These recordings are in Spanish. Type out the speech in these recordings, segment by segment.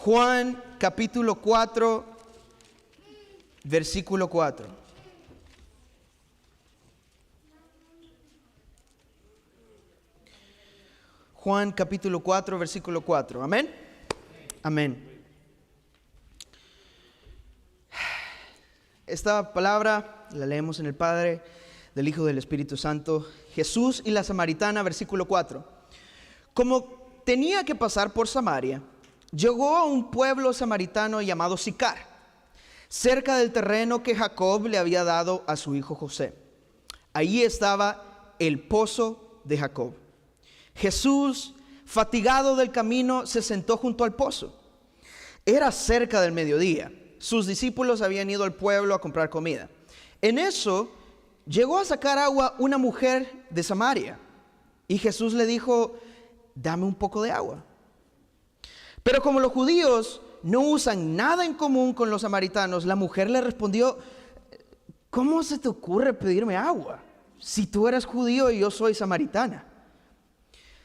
Juan capítulo 4, versículo 4. Juan capítulo 4, versículo 4. Amén. Amén. Esta palabra la leemos en el Padre, del Hijo, del Espíritu Santo. Jesús y la samaritana, versículo 4. Como tenía que pasar por Samaria, llegó a un pueblo samaritano llamado Sicar, cerca del terreno que Jacob le había dado a su hijo José. Allí estaba el pozo de Jacob. Jesús, fatigado del camino, se sentó junto al pozo. Era cerca del mediodía. Sus discípulos habían ido al pueblo a comprar comida. En eso llegó a sacar agua una mujer de Samaria, y Jesús le dijo: dame un poco de agua. Pero como los judíos no usan nada en común con los samaritanos, la mujer le respondió: ¿cómo se te ocurre pedirme agua si tú eres judío y yo soy samaritana?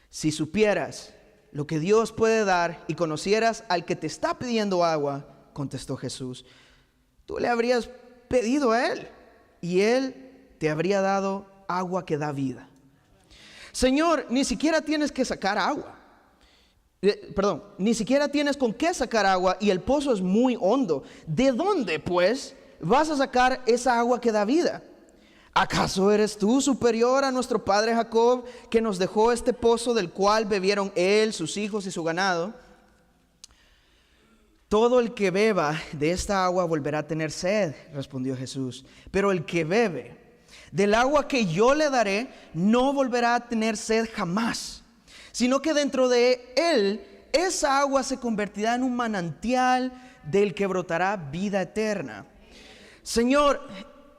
Si supieras lo que Dios puede dar y conocieras al que te está pidiendo agua, contestó Jesús, tú le habrías pedido a él y él te habría dado agua que da vida. Señor, ni siquiera tienes que sacar agua. Ni siquiera tienes con qué sacar agua y el pozo es muy hondo. ¿De dónde, pues, vas a sacar esa agua que da vida? ¿Acaso eres tú superior a nuestro padre Jacob, que nos dejó este pozo del cual bebieron él, sus hijos y su ganado? Todo el que beba de esta agua volverá a tener sed, respondió Jesús. Pero el que bebe del agua que yo le daré no volverá a tener sed jamás, sino que dentro de él esa agua se convertirá en un manantial del que brotará vida eterna. Señor,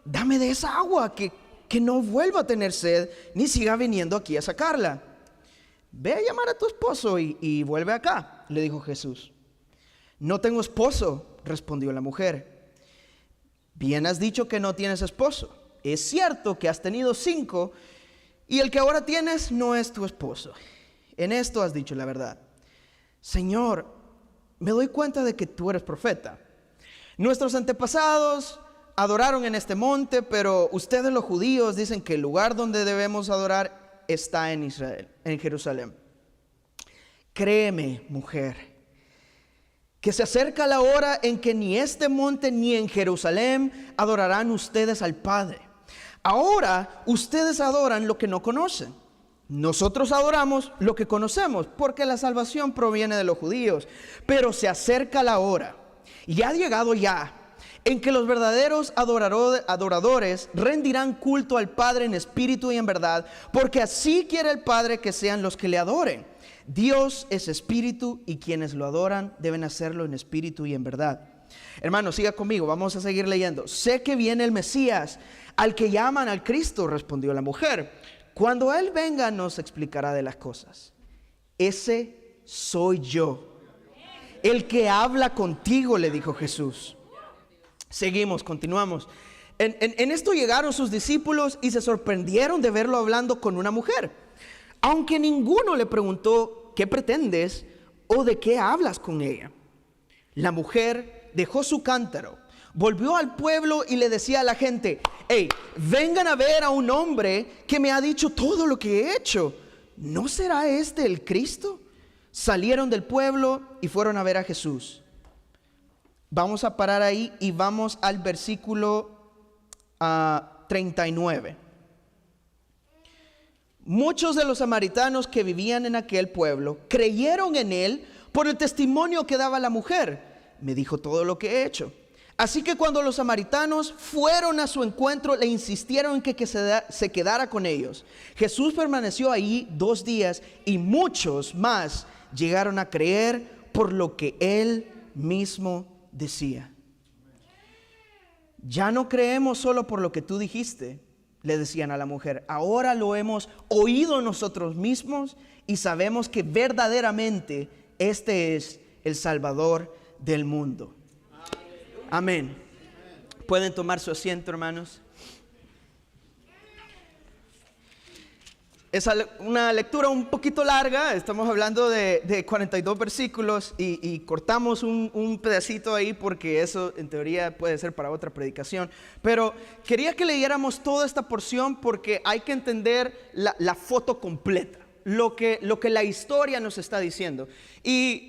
dame de esa agua que no vuelva a tener sed, ni siga viniendo aquí a sacarla. Ve a llamar a tu esposo y vuelve acá, le dijo Jesús. No tengo esposo, respondió la mujer. Bien has dicho que no tienes esposo. Es cierto que has tenido 5 y el que ahora tienes no es tu esposo. En esto has dicho la verdad. Señor, me doy cuenta de que tú eres profeta. Nuestros antepasados adoraron en este monte, pero ustedes los judíos dicen que el lugar donde debemos adorar está en Israel, en Jerusalén. Créeme, mujer, que se acerca la hora en que ni este monte ni en Jerusalén adorarán ustedes al Padre. Ahora ustedes adoran lo que no conocen. Nosotros adoramos lo que conocemos, porque la salvación proviene de los judíos. Pero se acerca la hora, y ha llegado ya, en que los verdaderos adoradores rendirán culto al Padre en espíritu y en verdad, porque así quiere el Padre que sean los que le adoren. Dios es espíritu y quienes lo adoran deben hacerlo en espíritu y en verdad. Hermano, siga conmigo, vamos a seguir leyendo. Sé que viene el Mesías, al que llaman al Cristo, respondió la mujer. Cuando Él venga nos explicará de las cosas. Ese soy yo, el que habla contigo, le dijo Jesús. Seguimos, continuamos. En esto llegaron sus discípulos y se sorprendieron de verlo hablando con una mujer, aunque ninguno le preguntó: ¿qué pretendes? ¿O de qué hablas con ella? La mujer dejó su cántaro, volvió al pueblo y le decía a la gente: hey, vengan a ver a un hombre que me ha dicho todo lo que he hecho. ¿No será este el Cristo? Salieron del pueblo y fueron a ver a Jesús. Vamos a parar ahí y vamos al versículo 39. Muchos de los samaritanos que vivían en aquel pueblo creyeron en él por el testimonio que daba la mujer. Me dijo todo lo que he hecho. Así que cuando los samaritanos fueron a su encuentro, le insistieron en que se quedara con ellos. Jesús permaneció ahí 2 días y muchos más llegaron a creer por lo que él mismo decía. Ya no creemos solo por lo que tú dijiste, le decían a la mujer. Ahora lo hemos oído nosotros mismos y sabemos que verdaderamente este es el Salvador del mundo. Amén. Pueden tomar su asiento, hermanos. Es una lectura un poquito larga, estamos hablando de 42 versículos y cortamos un pedacito ahí porque eso en teoría puede ser para otra predicación. Pero quería que leyéramos toda esta porción porque hay que entender la foto completa, lo que la historia nos está diciendo. Y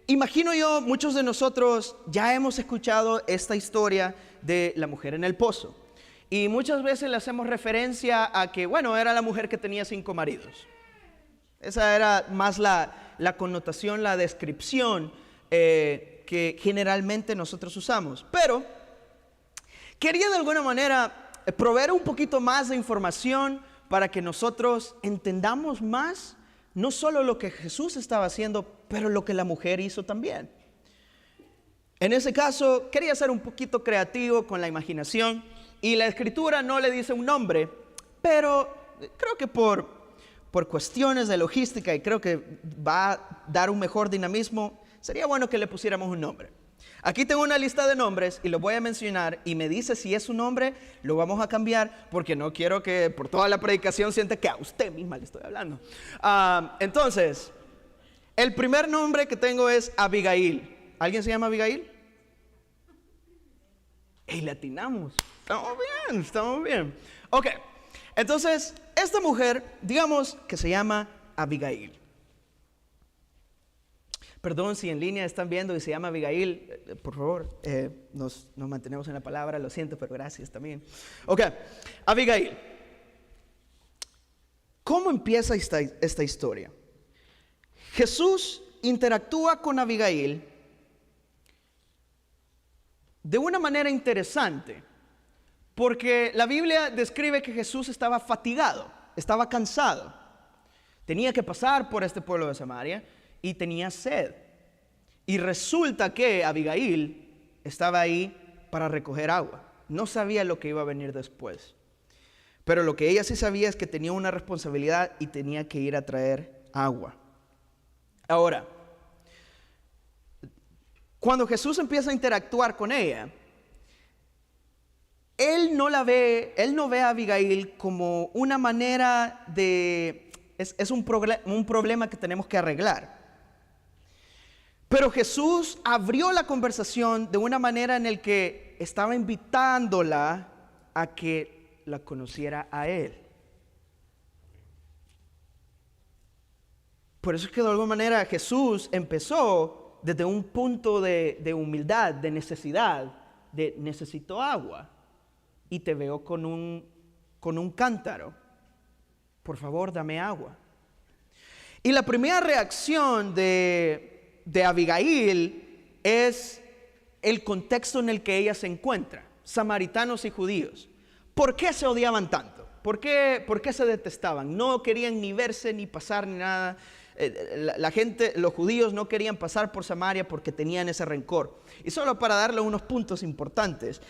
imagino yo, muchos de nosotros ya hemos escuchado esta historia de la mujer en el pozo. Y muchas veces le hacemos referencia a que, bueno, era la mujer que tenía 5 maridos. Esa era más la connotación, la descripción que generalmente nosotros usamos. Pero quería de alguna manera proveer un poquito más de información para que nosotros entendamos más, no solo lo que Jesús estaba haciendo, pero lo que la mujer hizo también. En ese caso, quería ser un poquito creativo con la imaginación. Y la escritura no le dice un nombre, pero creo que por cuestiones de logística y creo que va a dar un mejor dinamismo, sería bueno que le pusiéramos un nombre. Aquí tengo una lista de nombres y los voy a mencionar y me dice si es su nombre, lo vamos a cambiar porque no quiero que por toda la predicación sienta que a usted misma le estoy hablando. Entonces, el primer nombre que tengo es Abigail. ¿Alguien se llama Abigail? Y le atinamos. Estamos bien. Ok, entonces, esta mujer, digamos que se llama Abigail. Perdón si en línea están viendo y se llama Abigail, por favor, nos mantenemos en la palabra, lo siento, pero gracias también. Ok, Abigail. ¿Cómo empieza esta historia? Jesús interactúa con Abigail de una manera interesante, porque la Biblia describe que Jesús estaba fatigado, estaba cansado, tenía que pasar por este pueblo de Samaria y tenía sed. Y resulta que Abigail estaba ahí para recoger agua, no sabía lo que iba a venir después, pero lo que ella sí sabía es que tenía una responsabilidad y tenía que ir a traer agua. Ahora, cuando Jesús empieza a interactuar con ella, Él no ve a Abigail como una manera es un problema que tenemos que arreglar. Pero Jesús abrió la conversación de una manera en la que estaba invitándola a que la conociera a Él. Por eso es que de alguna manera Jesús empezó desde un punto de humildad, de necesidad, de necesito agua. Y te veo con un cántaro. Por favor, dame agua. Y la primera reacción de Abigail es el contexto en el que ella se encuentra. Samaritanos y judíos. ¿Por qué se odiaban tanto? ¿Por qué se detestaban? No querían ni verse, ni pasar, ni nada. La gente, los judíos no querían pasar por Samaria porque tenían ese rencor. Y solo para darle unos puntos importantes.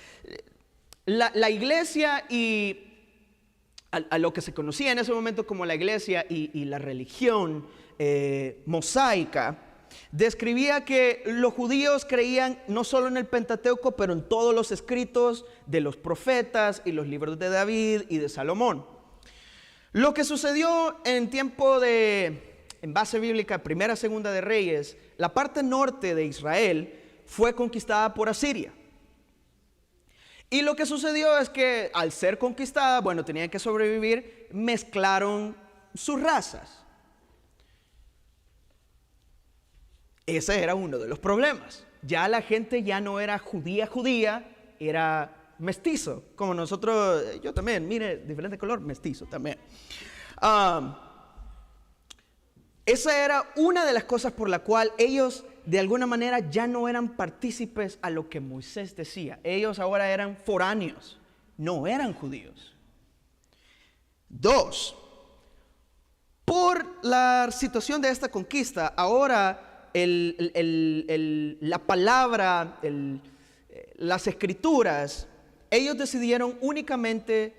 La iglesia y a lo que se conocía en ese momento como la iglesia y la religión mosaica, describía que los judíos creían no solo en el Pentateuco, pero en todos los escritos de los profetas y los libros de David y de Salomón. Lo que sucedió en tiempo en base bíblica, primera, segunda de Reyes, la parte norte de Israel fue conquistada por Asiria. Y lo que sucedió es que al ser conquistada, bueno, tenían que sobrevivir, mezclaron sus razas. Ese era uno de los problemas. Ya la gente ya no era judía, era mestizo. Como nosotros, yo también, mire, diferente color, mestizo también. Esa era una de las cosas por la cual ellos de alguna manera ya no eran partícipes a lo que Moisés decía. Ellos ahora eran foráneos, no eran judíos. 2, por la situación de esta conquista, ahora la palabra, las escrituras, ellos decidieron únicamente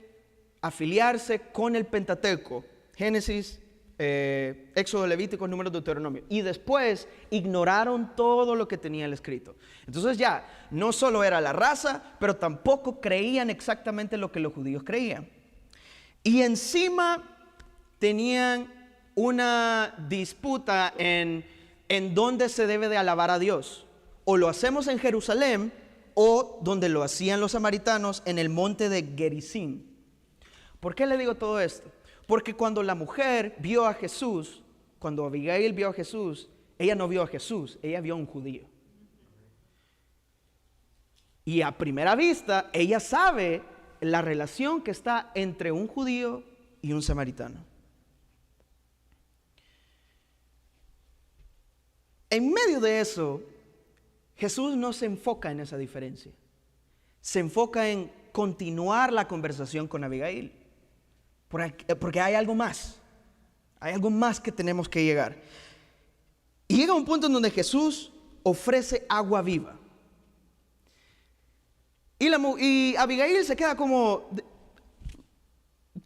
afiliarse con el Pentateuco, Génesis, Éxodo, Levítico, Números, Deuteronomio, y después ignoraron todo lo que tenía el escrito. Entonces ya no solo era la raza, pero tampoco creían exactamente lo que los judíos creían. Y encima tenían una disputa en dónde se debe de alabar a Dios. O lo hacemos en Jerusalén, o donde lo hacían los samaritanos en el monte de Gerizim. ¿Por qué le digo todo esto? Porque cuando la mujer vio a Jesús, cuando Abigail vio a Jesús, ella no vio a Jesús, ella vio a un judío. Y a primera vista, ella sabe la relación que está entre un judío y un samaritano. En medio de eso, Jesús no se enfoca en esa diferencia. Se enfoca en continuar la conversación con Abigail. Porque hay algo más. Hay algo más que tenemos que llegar. Y llega un punto en donde Jesús ofrece agua viva. Y Abigail se queda como,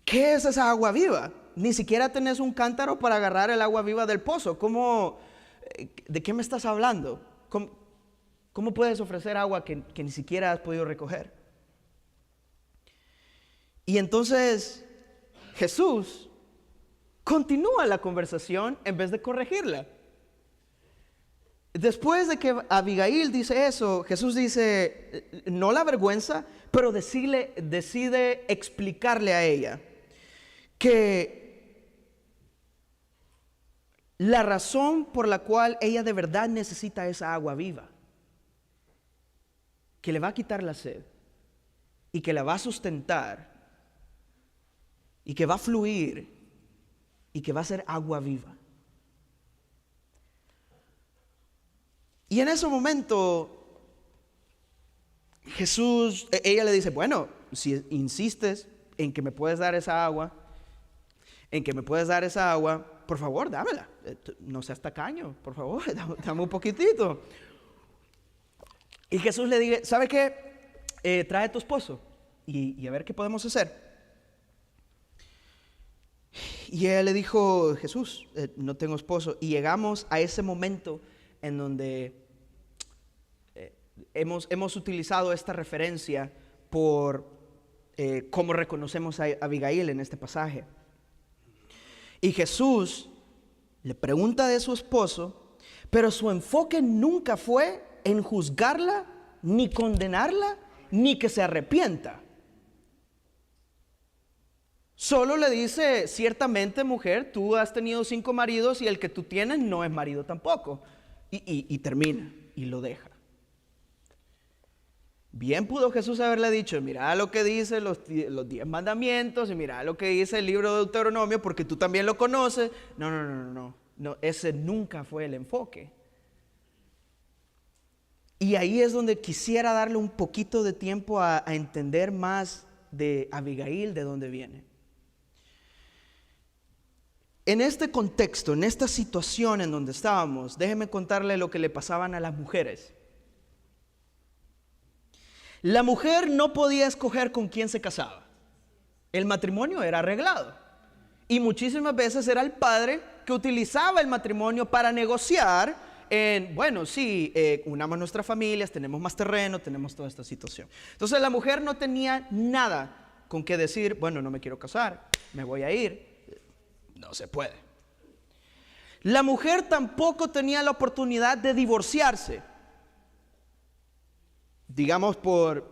¿qué es esa agua viva? Ni siquiera tenés un cántaro para agarrar el agua viva del pozo. ¿De qué me estás hablando? ¿Cómo puedes ofrecer agua que ni siquiera has podido recoger? Y entonces Jesús continúa la conversación en vez de corregirla. Después de que Abigail dice eso, Jesús dice, no la avergüenza, pero decide explicarle a ella que la razón por la cual ella de verdad necesita esa agua viva, que le va a quitar la sed y que la va a sustentar y que va a fluir y que va a ser agua viva. Y en ese momento ella le dice, bueno, si insistes en que me puedes dar esa agua, por favor, dámela. No seas tacaño, por favor, dame un poquitito. Y Jesús le dice, ¿sabe qué? Trae a tu esposo y a ver qué podemos hacer. Y ella le dijo, Jesús, no tengo esposo. Y llegamos a ese momento en donde hemos utilizado esta referencia por cómo reconocemos a Abigail en este pasaje. Y Jesús le pregunta de su esposo, pero su enfoque nunca fue en juzgarla, ni condenarla, ni que se arrepienta. Solo le dice, ciertamente mujer, tú has tenido 5 maridos y el que tú tienes no es marido tampoco. Y termina y lo deja. Bien pudo Jesús haberle dicho, mira lo que dice los 10 mandamientos y mira lo que dice el libro de Deuteronomio porque tú también lo conoces. No, ese nunca fue el enfoque. Y ahí es donde quisiera darle un poquito de tiempo a entender más de Abigail, de dónde viene. En este contexto, en esta situación en donde estábamos, déjeme contarle lo que le pasaban a las mujeres. La mujer no podía escoger con quién se casaba. El matrimonio era arreglado. Y muchísimas veces era el padre que utilizaba el matrimonio para negociar unamos nuestras familias, tenemos más terreno, tenemos toda esta situación. Entonces la mujer no tenía nada con qué decir, bueno, no me quiero casar, me voy a ir. No se puede. La mujer tampoco tenía la oportunidad de divorciarse. Digamos, por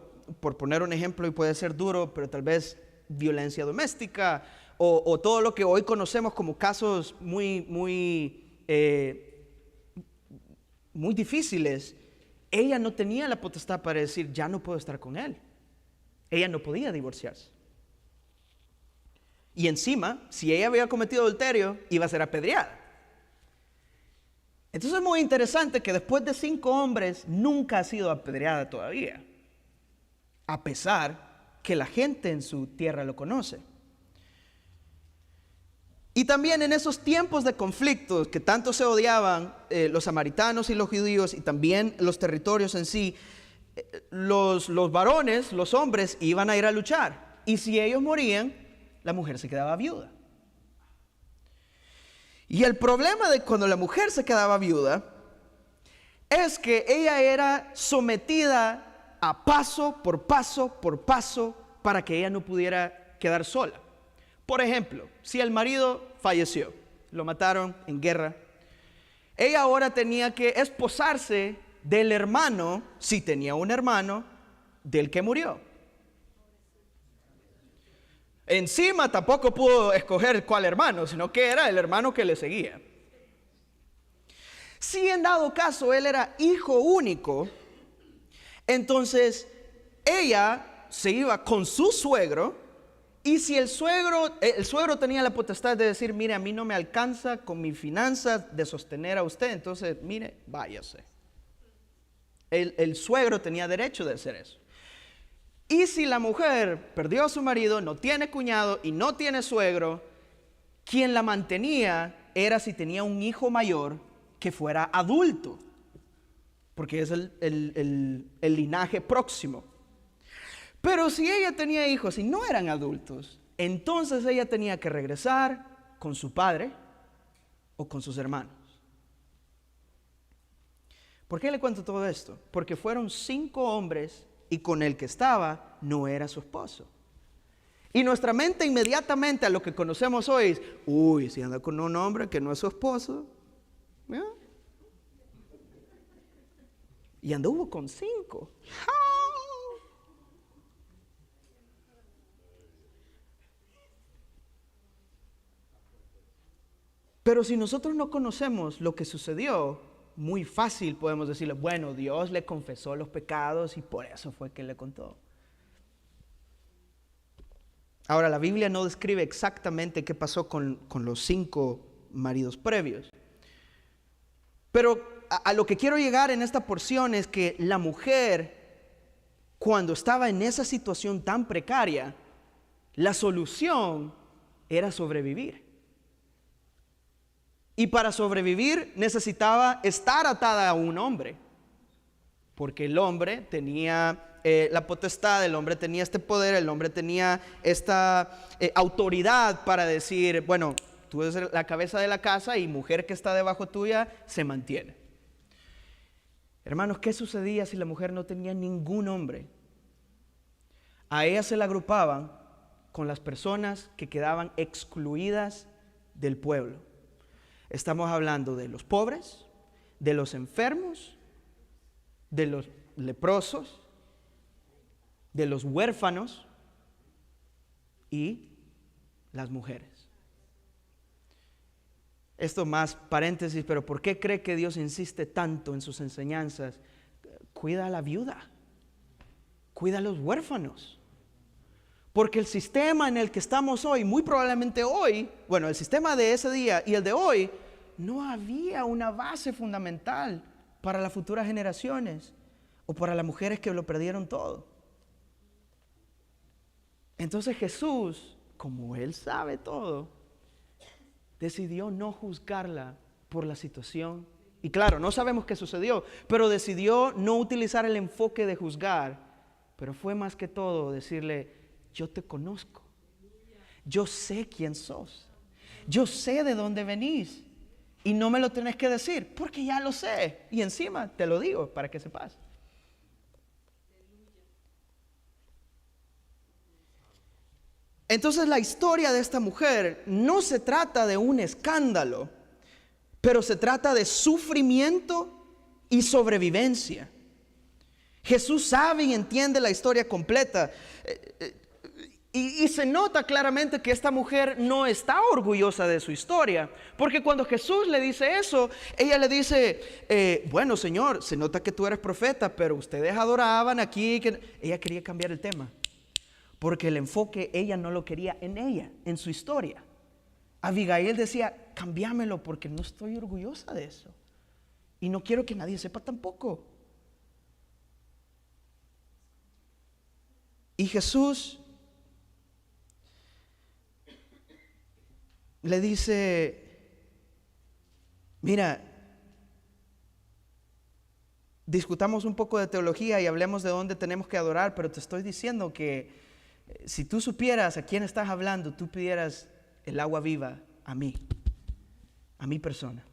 poner un ejemplo, y puede ser duro, pero tal vez violencia doméstica o todo lo que hoy conocemos como casos muy difíciles. Ella no tenía la potestad para decir, ya no puedo estar con él. Ella no podía divorciarse. Y encima, si ella había cometido adulterio, iba a ser apedreada. Entonces es muy interesante que después de 5 hombres nunca ha sido apedreada todavía, a pesar que la gente en su tierra lo conoce. Y también en esos tiempos de conflictos que tanto se odiaban los samaritanos y los judíos y también los territorios en sí, los varones, los hombres iban a ir a luchar. Y si ellos morían, la mujer se quedaba viuda. Y el problema de cuando la mujer se quedaba viuda es que ella era sometida a paso por paso para que ella no pudiera quedar sola. Por ejemplo, si el marido falleció. Lo mataron en guerra. Ella ahora tenía que esposarse del hermano, si tenía un hermano, del que murió. Encima tampoco pudo escoger cuál hermano, sino que era el hermano que le seguía. Si en dado caso él era hijo único, entonces ella se iba con su suegro, y si el suegro tenía la potestad de decir, mire, a mí no me alcanza con mi finanza de sostener a usted, entonces mire, váyase. El suegro tenía derecho de hacer eso. Y si la mujer perdió a su marido, no tiene cuñado y no tiene suegro, quien la mantenía era si tenía un hijo mayor que fuera adulto, porque es el linaje próximo. Pero si ella tenía hijos y no eran adultos, entonces ella tenía que regresar con su padre o con sus hermanos. ¿Por qué le cuento todo esto? Porque fueron 5 hombres y con el que estaba no era su esposo. Y nuestra mente inmediatamente a lo que conocemos hoy es, uy, si anda con un hombre que no es su esposo, ¿ya? Y anduvo con 5. Pero si nosotros no conocemos lo que sucedió, muy fácil podemos decirle, bueno, Dios le confesó los pecados y por eso fue que le contó. Ahora, la Biblia no describe exactamente qué pasó con los 5 maridos previos. Pero a lo que quiero llegar en esta porción es que la mujer, cuando estaba en esa situación tan precaria, la solución era sobrevivir. Y para sobrevivir necesitaba estar atada a un hombre, porque el hombre tenía la potestad, el hombre tenía este poder, el hombre tenía esta autoridad para decir, bueno, tú eres la cabeza de la casa y mujer que está debajo tuya se mantiene. Hermanos, ¿qué sucedía si la mujer no tenía ningún hombre? A ella se la agrupaban con las personas que quedaban excluidas del pueblo. Estamos hablando de los pobres, de los enfermos, de los leprosos, de los huérfanos y las mujeres. Esto más paréntesis, pero ¿por qué cree que Dios insiste tanto en sus enseñanzas? Cuida a la viuda, cuida a los huérfanos. Porque el sistema en el que estamos hoy, muy probablemente hoy, bueno, el sistema de ese día y el de hoy, no había una base fundamental para las futuras generaciones o para las mujeres que lo perdieron todo. Entonces Jesús, como Él sabe todo, decidió no juzgarla por la situación. Y claro, no sabemos qué sucedió, pero decidió no utilizar el enfoque de juzgar, pero fue más que todo decirle, yo te conozco, yo sé quién sos, yo sé de dónde venís y no me lo tenés que decir porque ya lo sé y encima te lo digo para que sepas. Entonces la historia de esta mujer no se trata de un escándalo, pero se trata de sufrimiento y sobrevivencia. Jesús sabe y entiende la historia completa. Y se nota claramente que esta mujer no está orgullosa de su historia, porque cuando Jesús le dice eso, ella le dice, bueno, Señor, se nota que tú eres profeta, pero ustedes adoraban aquí. Ella quería cambiar el tema, porque el enfoque ella no lo quería en ella, en su historia. Abigail decía, cámbiamelo porque no estoy orgullosa de eso y no quiero que nadie sepa tampoco. Y Jesús le dice, mira, discutamos un poco de teología y hablemos de dónde tenemos que adorar, pero te estoy diciendo que si tú supieras a quién estás hablando, tú pidieras el agua viva a mí, a mi persona.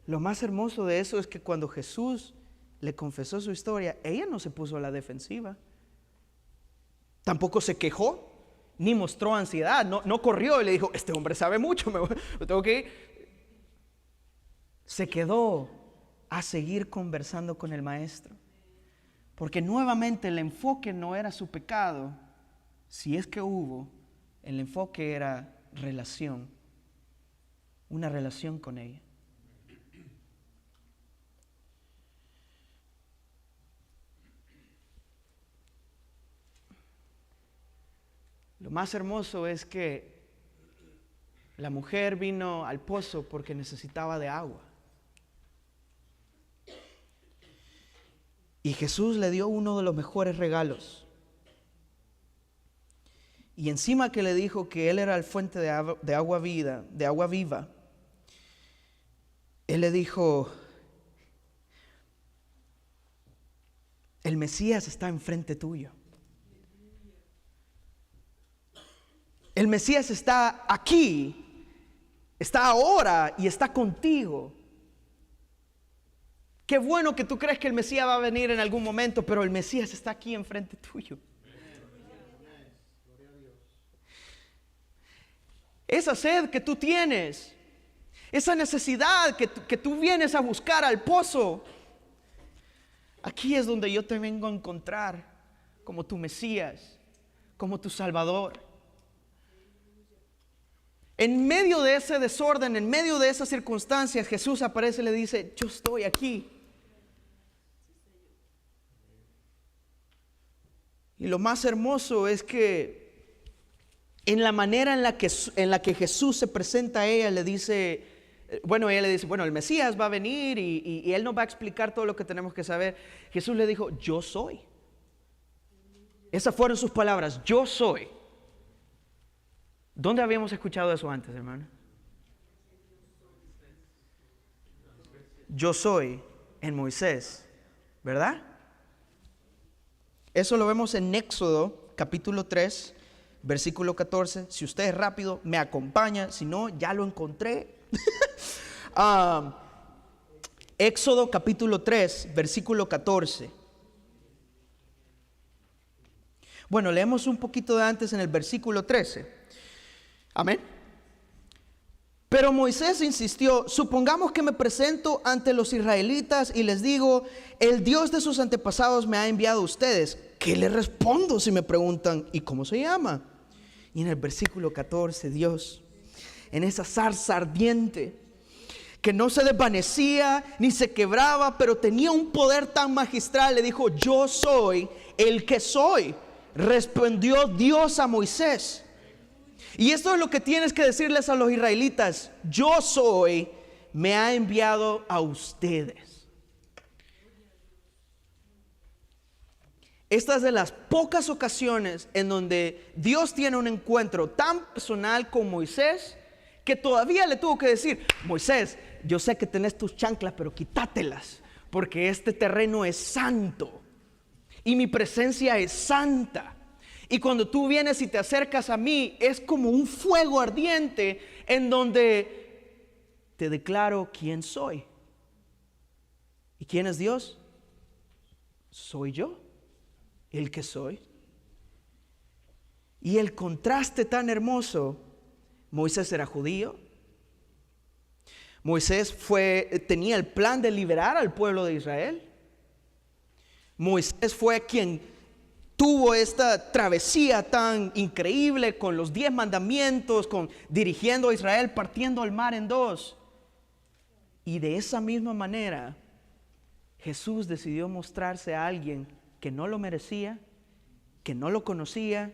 Lo más hermoso de eso es que cuando Jesús le confesó su historia, ella no se puso a la defensiva. Tampoco se quejó, ni mostró ansiedad. No corrió y le dijo, este hombre sabe mucho, me tengo que ir. Se quedó a seguir conversando con el maestro. Porque nuevamente el enfoque no era su pecado, si es que hubo, el enfoque era relación, una relación con ella. Lo más hermoso es que la mujer vino al pozo porque necesitaba de agua. Y Jesús le dio uno de los mejores regalos. Y encima que le dijo que Él era el fuente de agua viva, Él le dijo, el Mesías está enfrente tuyo. El Mesías está aquí, está ahora y está contigo. Qué bueno que tú crees que el Mesías va a venir en algún momento, pero el Mesías está aquí enfrente tuyo. Esa sed que tú tienes, esa necesidad que tú vienes a buscar al pozo, aquí es donde yo te vengo a encontrar como tu Mesías, como tu Salvador. En medio de ese desorden, en medio de esas circunstancias, Jesús aparece y le dice, yo estoy aquí. Y lo más hermoso es que en la manera en la que Jesús se presenta a ella, ella le dice, el Mesías va a venir y Él nos va a explicar todo lo que tenemos que saber. Jesús le dijo, yo soy. Esas fueron sus palabras, yo soy. ¿Dónde habíamos escuchado eso antes, hermano? Yo soy en Moisés, ¿verdad? Eso lo vemos en Éxodo capítulo 3, versículo 14. Si usted es rápido, me acompaña. Si no, ya lo encontré. Éxodo capítulo 3, versículo 14. Bueno, leemos un poquito de antes en el versículo 13. Amén. Pero Moisés insistió, supongamos que me presento ante los israelitas y les digo, el Dios de sus antepasados me ha enviado a ustedes. ¿Qué les respondo si me preguntan, ¿y cómo se llama? Y en el versículo 14, Dios, en esa zarza ardiente, que no se desvanecía ni se quebraba, pero tenía un poder tan magistral, le dijo, yo soy el que soy. Respondió Dios a Moisés. Y esto es lo que tienes que decirles a los israelitas. Yo soy, me ha enviado a ustedes. Esta es de las pocas ocasiones en donde Dios tiene un encuentro tan personal con Moisés que todavía le tuvo que decir, Moisés, yo sé que tenés tus chanclas, pero quítátelas, porque este terreno es santo y mi presencia es santa. Y cuando tú vienes y te acercas a mí, es como un fuego ardiente en donde te declaro quién soy. ¿Y quién es Dios? Soy yo, el que soy. Y el contraste tan hermoso, Moisés era judío. Moisés tenía el plan de liberar al pueblo de Israel. Moisés fue quien tuvo esta travesía tan increíble con los 10 mandamientos, dirigiendo a Israel, partiendo el mar en dos. Y de esa misma manera, Jesús decidió mostrarse a alguien que no lo merecía, que no lo conocía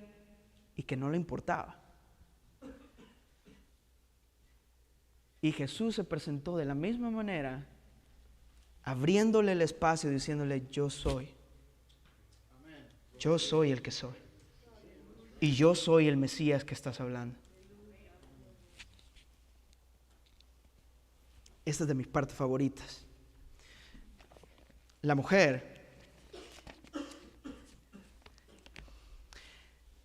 y que no le importaba. Y Jesús se presentó de la misma manera, abriéndole el espacio, diciéndole, yo soy. Yo soy el que soy. Y yo soy el Mesías que estás hablando. Esta es de mis partes favoritas. La mujer.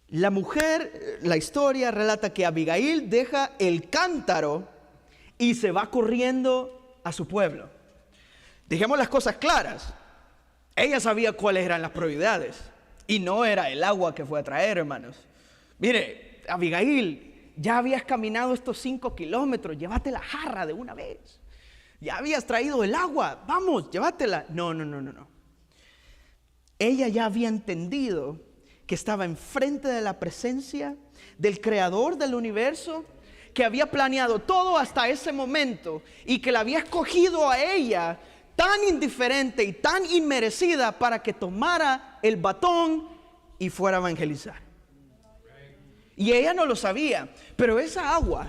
La historia relata que Abigail deja el cántaro y se va corriendo a su pueblo. Dejemos las cosas claras. Ella sabía cuáles eran las prioridades. Y no era el agua que fue a traer, hermanos. Mire, Abigail, ya habías caminado estos 5 kilómetros, llévate la jarra de una vez. Ya habías traído el agua, vamos, llévatela. No. Ella ya había entendido que estaba enfrente de la presencia del creador del universo, que había planeado todo hasta ese momento y que la había escogido a ella tan indiferente y tan inmerecida para que tomara el batón y fuera a evangelizar. Y ella no lo sabía, pero esa agua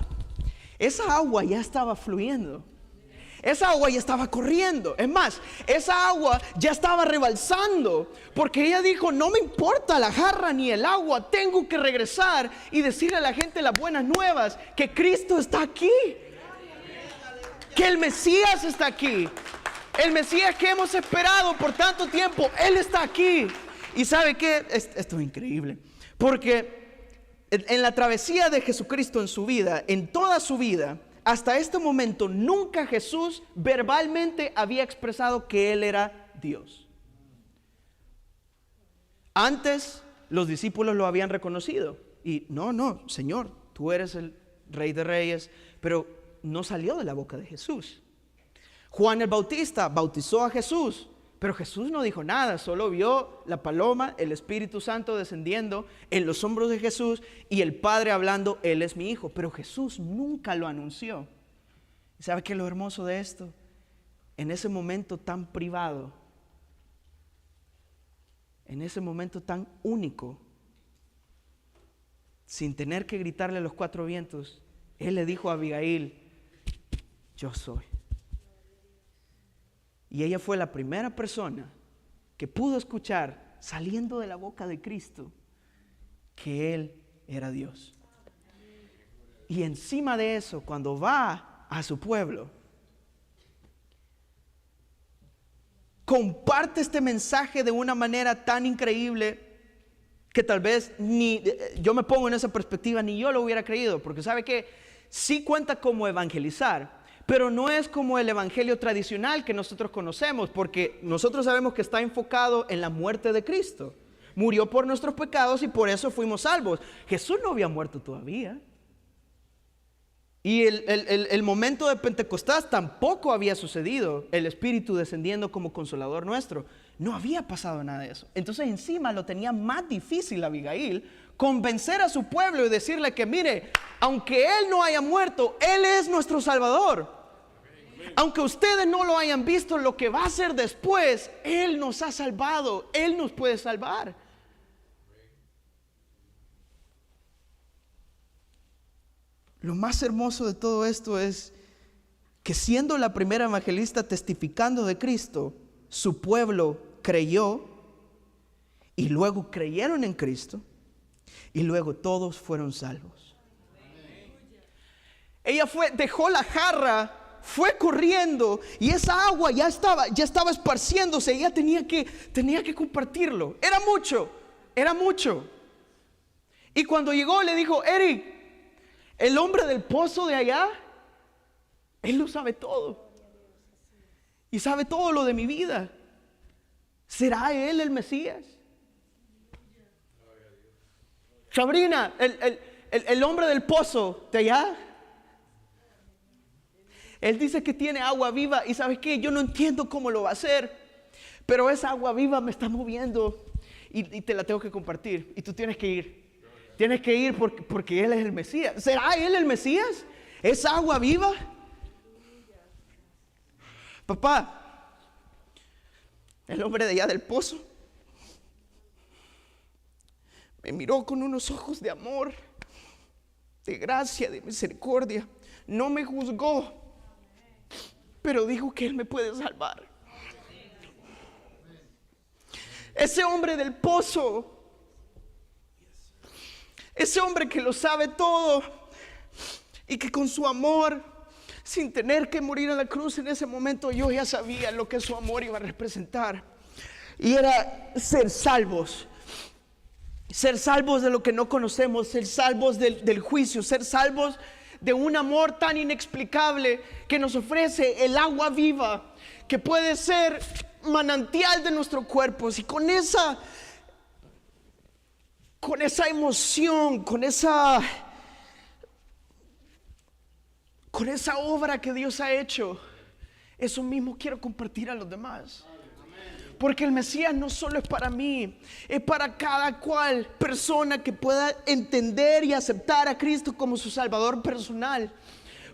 ya estaba fluyendo. Esa agua ya estaba corriendo. Es más, esa agua ya estaba rebalsando, porque ella dijo: no me importa la jarra ni el agua, tengo que regresar y decirle a la gente las buenas nuevas, que Cristo está aquí, que el Mesías está aquí, el Mesías que hemos esperado por tanto tiempo. Él está aquí. Y ¿sabe qué? Esto es increíble, porque en la travesía de Jesucristo en su vida, en toda su vida, hasta este momento, nunca Jesús verbalmente había expresado que Él era Dios. Antes los discípulos lo habían reconocido y no, Señor, tú eres el Rey de Reyes, pero no salió de la boca de Jesús. Juan el Bautista bautizó a Jesús, pero Jesús no dijo nada, solo vio la paloma, el Espíritu Santo descendiendo en los hombros de Jesús y el Padre hablando: Él es mi Hijo. Pero Jesús nunca lo anunció. ¿Sabe qué es lo hermoso de esto? En ese momento tan privado, en ese momento tan único, sin tener que gritarle a los 4 vientos, Él le dijo a Abigail: yo soy. Y ella fue la primera persona que pudo escuchar, saliendo de la boca de Cristo, que Él era Dios. Y encima de eso, cuando va a su pueblo, comparte este mensaje de una manera tan increíble que tal vez ni yo me pongo en esa perspectiva, ni yo lo hubiera creído, porque sabe que sí cuenta como evangelizar, pero no es como el evangelio tradicional que nosotros conocemos, porque nosotros sabemos que está enfocado en la muerte de Cristo. Murió por nuestros pecados y por eso fuimos salvos. Jesús no había muerto todavía. Y el momento de Pentecostés tampoco había sucedido, el Espíritu descendiendo como consolador nuestro. No había pasado nada de eso. Entonces encima lo tenía más difícil Abigail convencer a su pueblo y decirle que mire, aunque Él no haya muerto, Él es nuestro Salvador. Aunque ustedes no lo hayan visto, lo que va a hacer después, Él nos ha salvado, Él nos puede salvar. Lo más hermoso de todo esto es que, siendo la primera evangelista testificando de Cristo, su pueblo creyó y luego creyeron en Cristo y luego todos fueron salvos. Ella dejó la jarra, fue corriendo y esa agua ya estaba esparciéndose. Ella tenía que compartirlo. Era mucho. Y cuando llegó le dijo: Eric, el hombre del pozo de allá, él lo sabe todo y sabe todo lo de mi vida. ¿Será él el Mesías? Sabrina, el hombre del pozo de allá, él dice que tiene agua viva. Y ¿sabes qué? Yo no entiendo cómo lo va a hacer, pero esa agua viva me está moviendo y te la tengo que compartir. Y tú tienes que ir. Tienes que ir porque Él es el Mesías. ¿Será Él el Mesías? ¿Es agua viva? Papá, el hombre de allá del pozo me miró con unos ojos de amor, de gracia, de misericordia. No me juzgó, pero dijo que Él me puede salvar. Ese hombre del pozo, ese hombre que lo sabe todo y que con su amor, sin tener que morir en la cruz en ese momento, yo ya sabía lo que su amor iba a representar. Y era ser salvos de lo que no conocemos, ser salvos del juicio, ser salvos de un amor tan inexplicable que nos ofrece el agua viva, que puede ser manantial de nuestros cuerpos. Y con esa con esa emoción, con esa obra que Dios ha hecho, eso mismo quiero compartir a los demás. Porque el Mesías no solo es para mí, es para cada cual persona que pueda entender y aceptar a Cristo como su Salvador personal.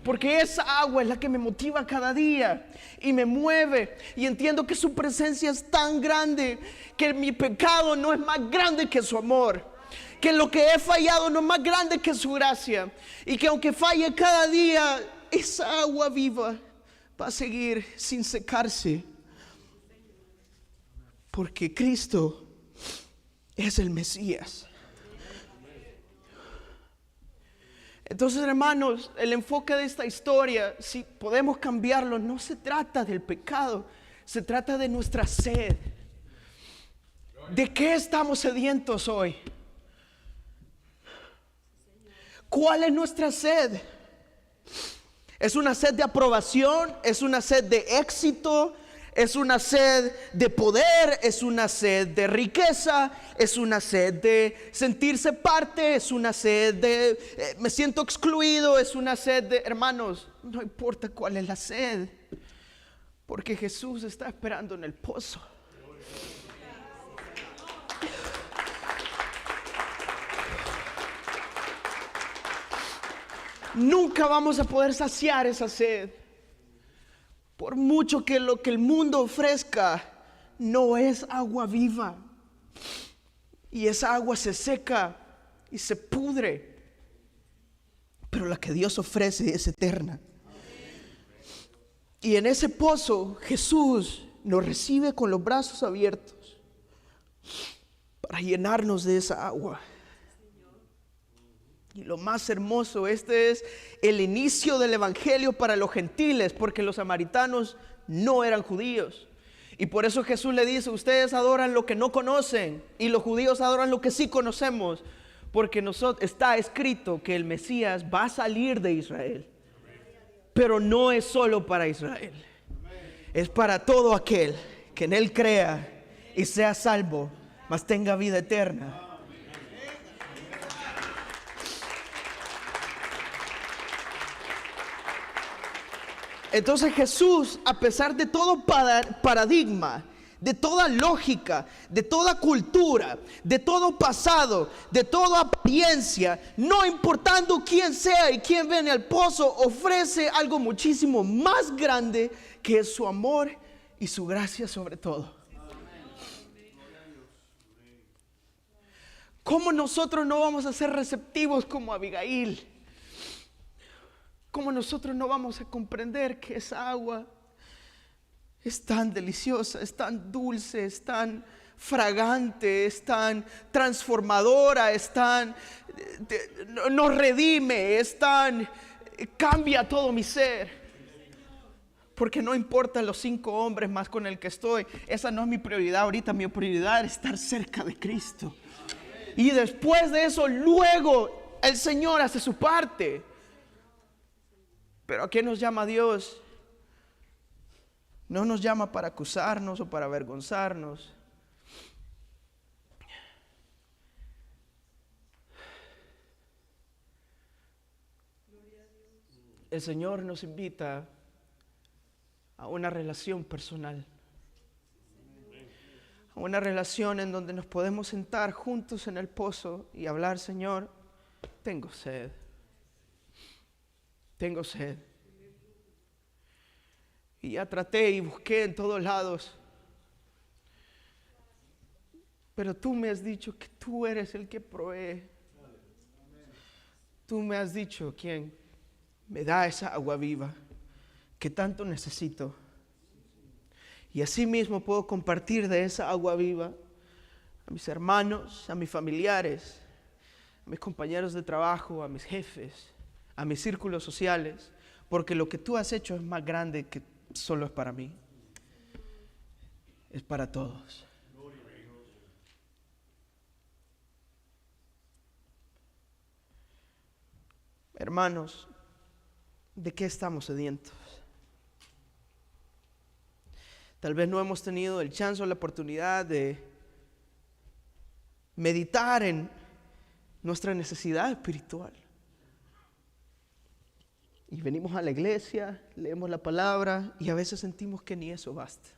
Porque esa agua es la que me motiva cada día y me mueve. Y entiendo que su presencia es tan grande, que mi pecado no es más grande que su amor. Que lo que he fallado no es más grande que su gracia. Y que aunque falle cada día, esa agua viva va a seguir sin secarse. Porque Cristo es el Mesías. Entonces, hermanos, el enfoque de esta historia, si podemos cambiarlo, no se trata del pecado, se trata de nuestra sed. ¿De qué estamos sedientos hoy? ¿Cuál es nuestra sed? ¿Es una sed de aprobación? ¿Es una sed de éxito? ¿Es una sed de poder? ¿Es una sed de riqueza? ¿Es una sed de sentirse parte? ¿Es una sed de me siento excluido? ¿Es una sed de, hermanos, no importa cuál es la sed, porque Jesús está esperando en el pozo? Nunca vamos a poder saciar esa sed. Por mucho que lo que el mundo ofrezca no es agua viva. Y esa agua se seca y se pudre. Pero la que Dios ofrece es eterna. Y en ese pozo Jesús nos recibe con los brazos abiertos para llenarnos de esa agua. Y lo más hermoso, este es el inicio del evangelio para los gentiles, porque los samaritanos no eran judíos. Y por eso Jesús le dice: ustedes adoran lo que no conocen y los judíos adoran lo que sí conocemos, porque está escrito que el Mesías va a salir de Israel. Pero no es solo para Israel, es para todo aquel que en él crea y sea salvo, mas tenga vida eterna. Entonces Jesús, a pesar de todo paradigma, de toda lógica, de toda cultura, de todo pasado, de toda apariencia, no importando quién sea y quién viene al pozo, ofrece algo muchísimo más grande, que es su amor y su gracia sobre todo. ¿Cómo nosotros no vamos a ser receptivos como Abigail? ¿Cómo nosotros no vamos a comprender que esa agua es tan deliciosa, es tan dulce, es tan fragante, es tan transformadora, es tan nos redime, es tan cambia todo mi ser? Porque no importan los 5 hombres más con el que estoy, esa no es mi prioridad ahorita. Mi prioridad es estar cerca de Cristo. Y después de eso, luego el Señor hace su parte. Pero ¿a qué nos llama Dios? No nos llama para acusarnos o para avergonzarnos. El Señor nos invita a una relación personal, a una relación en donde nos podemos sentar juntos en el pozo y hablar: Señor, tengo sed. Tengo sed. Y ya traté y busqué en todos lados, pero tú me has dicho que tú eres el que provee. Tú me has dicho quién me da esa agua viva que tanto necesito. Y así mismo puedo compartir de esa agua viva a mis hermanos, a mis familiares, a mis compañeros de trabajo, a mis jefes, a mis círculos sociales, porque lo que tú has hecho es más grande que solo es para mí, es para todos. Hermanos, ¿de qué estamos sedientos? Tal vez no hemos tenido el chance o la oportunidad de meditar en nuestra necesidad espiritual. Y venimos a la iglesia, leemos la palabra y a veces sentimos que ni eso basta.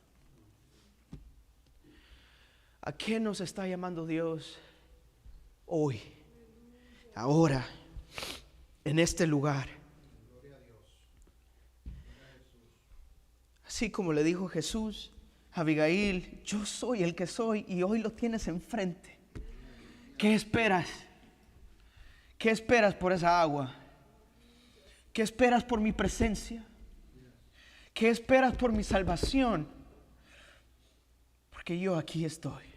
¿A qué nos está llamando Dios hoy, ahora, en este lugar? Así como le dijo Jesús a Abigail, yo soy el que soy y hoy lo tienes enfrente. ¿Qué esperas? ¿Qué esperas por esa agua? ¿Qué esperas por mi presencia? ¿Qué esperas por mi salvación? Porque yo aquí estoy.